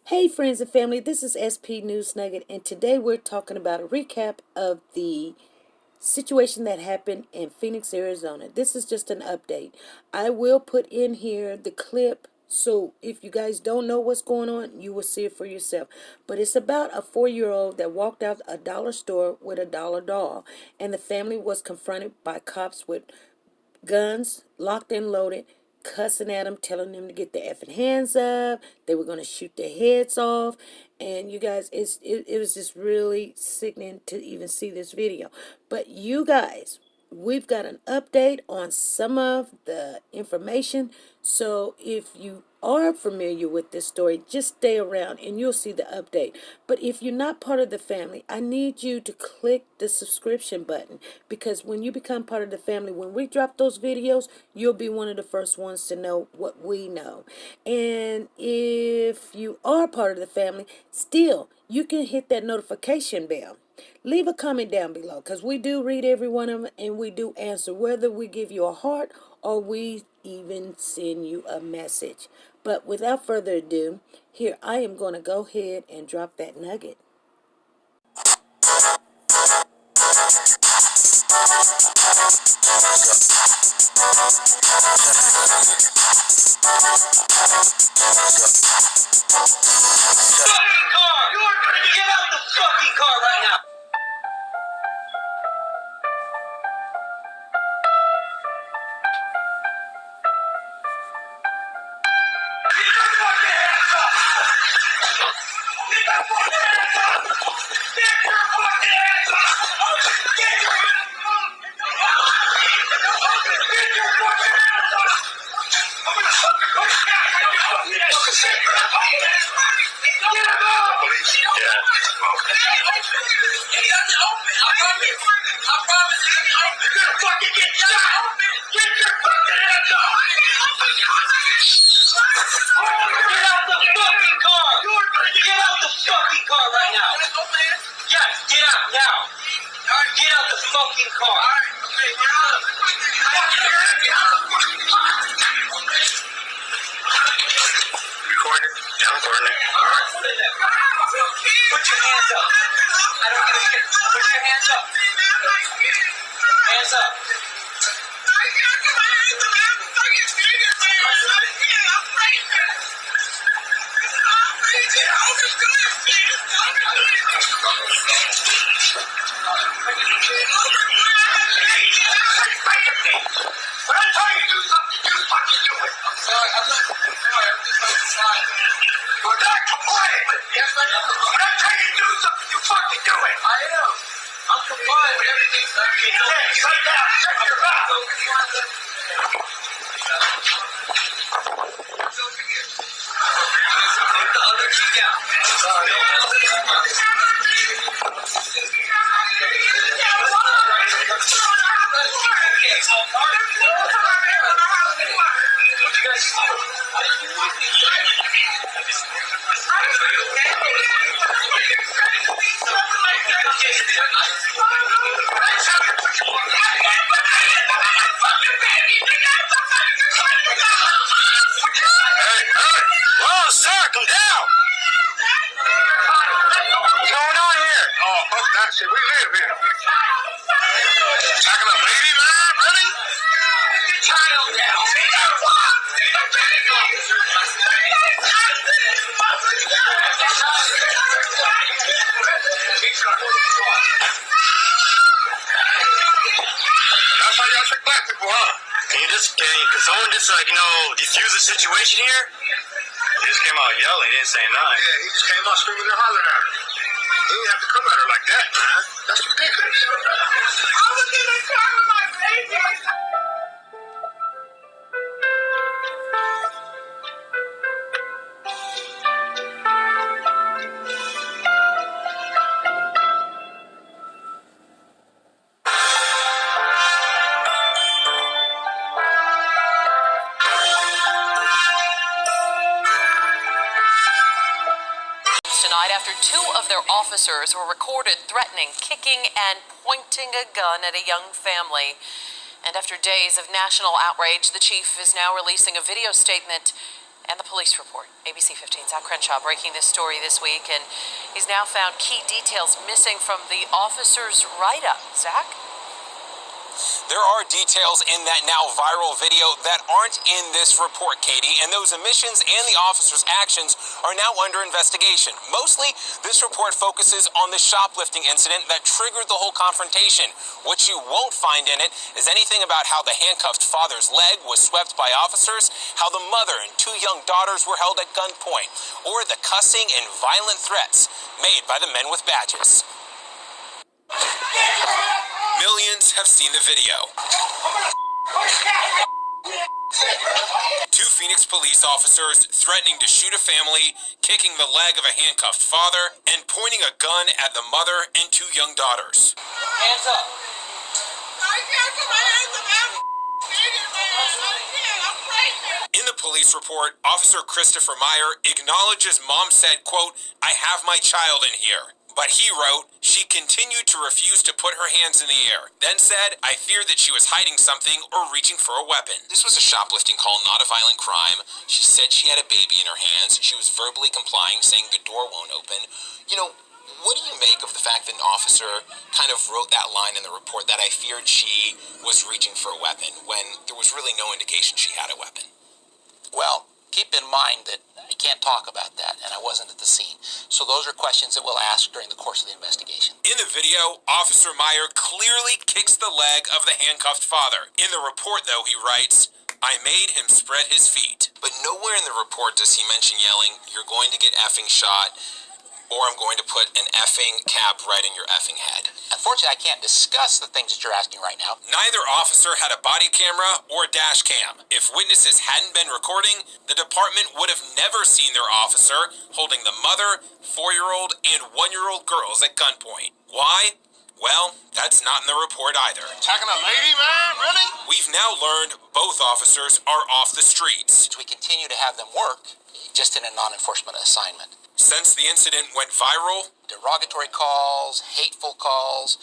Hey, friends and family, this is SP News Nugget, and today we're talking about a recap of the situation that happened in Phoenix, Arizona. This is just an update. I will put in here the clip, so if you guys don't know what's going on, you will see it for yourself. But it's about a 4-year-old that walked out a dollar store with a dollar doll, and the family was confronted by cops with guns, locked and loaded, cussing at them, telling them to get their effing hands up. They were going to shoot their heads off. And you guys, it was just really sickening to even see this video. But you guys, we've got an update on some of the information. So if you are familiar with this story, just stay around and you'll see the update. But if you're not part of the family, I need you to click the subscription button, because when you become part of the family, when we drop those videos, you'll be one of the first ones to know what we know. And if you are part of the family, still, you can hit that notification bell. Leave a comment down below, because we do read every one of them and we do answer, whether we give you a heart or we even send you a message. But without further ado, here I am going to go ahead and drop that nugget. Fucking car! Get out the fucking car right now! Get your fucking hands up! Get your fucking hands up! Get your fucking hands up! Get your hands up! Get your fucking hands up! I'm gonna fucking put you down! Get him out! Police? Yeah. He doesn't open. I promise. I promise he doesn't open. You're gonna fucking get shot! Get your fucking hands up! Get out the fucking car! Get out the fucking car right now! Yes, get out now! Get out the fucking car! Recording it? Yeah, I'm recording it. Put your hands up. I don't give a shit. Put your hands up. Hands up. When I tell you to do something, you fucking do it. I'm sorry. I'm not sorry. I'm just fucking trying. You're not complying. Yes, I am. When I tell you to do something, you fucking do it. I am. I'm complying with everything, sir. Okay, shut down. Shut your mouth. Take the other cheek out. Whoa, sir, come down. What's going on here? Oh, fuck that shit. We live here. Attacking a lady, man? Really? Get your child down. That's how y'all trick black people, huh? Can someone just, defuse the situation here? He just came out yelling, he didn't say nothing. Yeah, he just came out screaming and hollering at her. He didn't have to come at her like that, man. That's ridiculous. I was in the car with my baby. Tonight after two of their officers were recorded threatening, kicking, and pointing a gun at a young family. And after days of national outrage, the chief is now releasing a video statement And the police report. ABC 15's Zach Crenshaw breaking this story this week, and he's now found key details missing from the officer's write-up. Zach? There are details in that now viral video that aren't in this report, Katie, and those omissions and the officer's actions are now under investigation. Mostly, this report focuses on the shoplifting incident that triggered the whole confrontation. What you won't find in it is anything about how the handcuffed father's leg was swept by officers, how the mother and two young daughters were held at gunpoint, or the cussing and violent threats made by the men with badges. Millions have seen the video. Two Phoenix police officers threatening to shoot a family, kicking the leg of a handcuffed father, and pointing a gun at the mother and two young daughters. Hands up. In the police report, Officer Christopher Meyer acknowledges mom said, quote, "I have my child in here." But he wrote, she continued to refuse to put her hands in the air, then said, "I feared that she was hiding something or reaching for a weapon." This was a shoplifting call, not a violent crime. She said she had a baby in her hands. She was verbally complying, saying the door won't open. You know, what do you make of the fact that an officer kind of wrote that line in the report that I feared she was reaching for a weapon when there was really no indication she had a weapon? Well, keep in mind that I can't talk about that, and I wasn't at the scene. So those are questions that we'll ask during the course of the investigation. In the video, Officer Meyer clearly kicks the leg of the handcuffed father. In the report, though, he writes, "I made him spread his feet." But nowhere in the report does he mention yelling, "You're going to get effing shot," or "I'm going to put an effing cap right in your effing head." Unfortunately, I can't discuss the things that you're asking right now. Neither officer had a body camera or a dash cam. If witnesses hadn't been recording, the department would have never seen their officer holding the mother, 4-year-old, and 1-year-old girls at gunpoint. Why? Well, that's not in the report either. Attacking a lady, man? Really? We've now learned both officers are off the streets. We continue to have them work, just in a non-enforcement assignment. Since the incident went viral, Derogatory calls, hateful calls,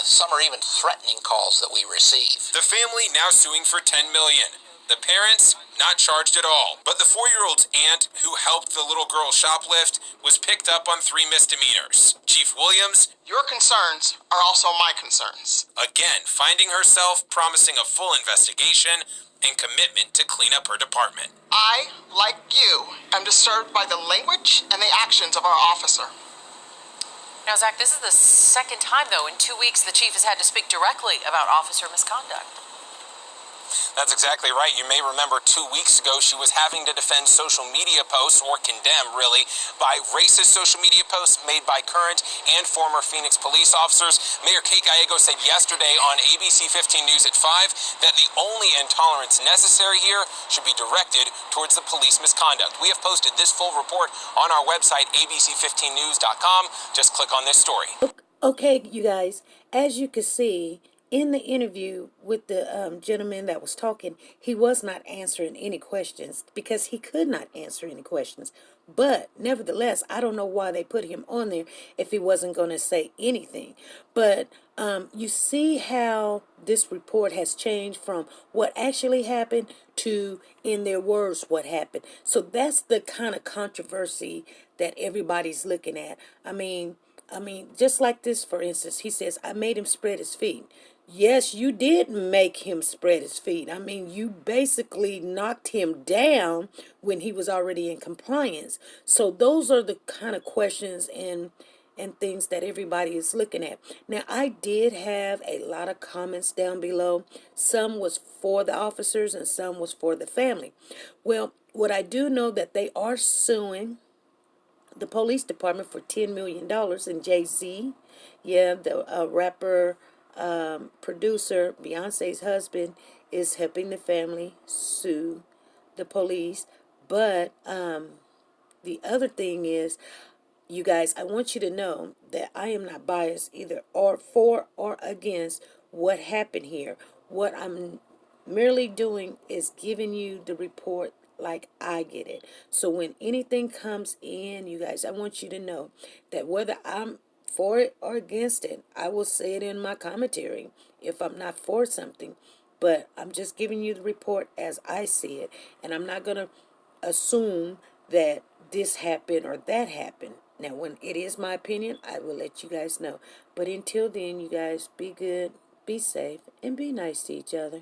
some are even threatening calls that we receive. the family now suing for $10 million. The parents not charged at all. But the 4-year-old's aunt, who helped the little girl shoplift, was picked up on 3 misdemeanors. Chief Williams, Your concerns are also my concerns. again finding herself promising a full investigation and commitment to clean up her department. I, like you, am disturbed by the language and the actions of our officer. Now, Zach, this is the second time, though, in 2 weeks the chief has had to speak directly about officer misconduct. That's exactly right. You may remember 2 weeks ago she was having to defend social media posts, or condemn, really, by racist social media posts made by current and former Phoenix police officers. Mayor Kate Gallego said yesterday on ABC 15 News at 5 that the only intolerance necessary here should be directed towards the police misconduct. We have posted this full report on our website, abc15news.com. Just click on this story. Okay, you guys, as you can see, in the interview with the gentleman that was talking, he was not answering any questions because he could not answer any questions. But nevertheless, I don't know why they put him on there if he wasn't going to say anything. But you see how this report has changed from what actually happened to, in their words, what happened. So that's the kind of controversy that everybody's looking at. I mean, just like this, for instance, he says, "I made him spread his feet." Yes, you did make him spread his feet. I mean, you basically knocked him down when he was already in compliance. So those are the kind of questions and things that everybody is looking at. Now, I did have a lot of comments down below. Some was for the officers and some was for the family. Well, what I do know that they are suing the police department for $10 million, and Jay-Z, the rapper, producer, Beyonce's husband, is helping the family sue the police. But the other thing is, you guys, I want you to know that I am not biased either or for or against what happened here. What I'm merely doing is giving you the report like I get it. So when anything comes in, you guys, I want you to know that whether I'm for it or against it, I will say it in my commentary if I'm not for something. But I'm just giving you the report as I see it, and I'm not going to assume that this happened or that happened. Now, when it is my opinion, I will let you guys know. But until then, you guys be good, be safe, and be nice to each other.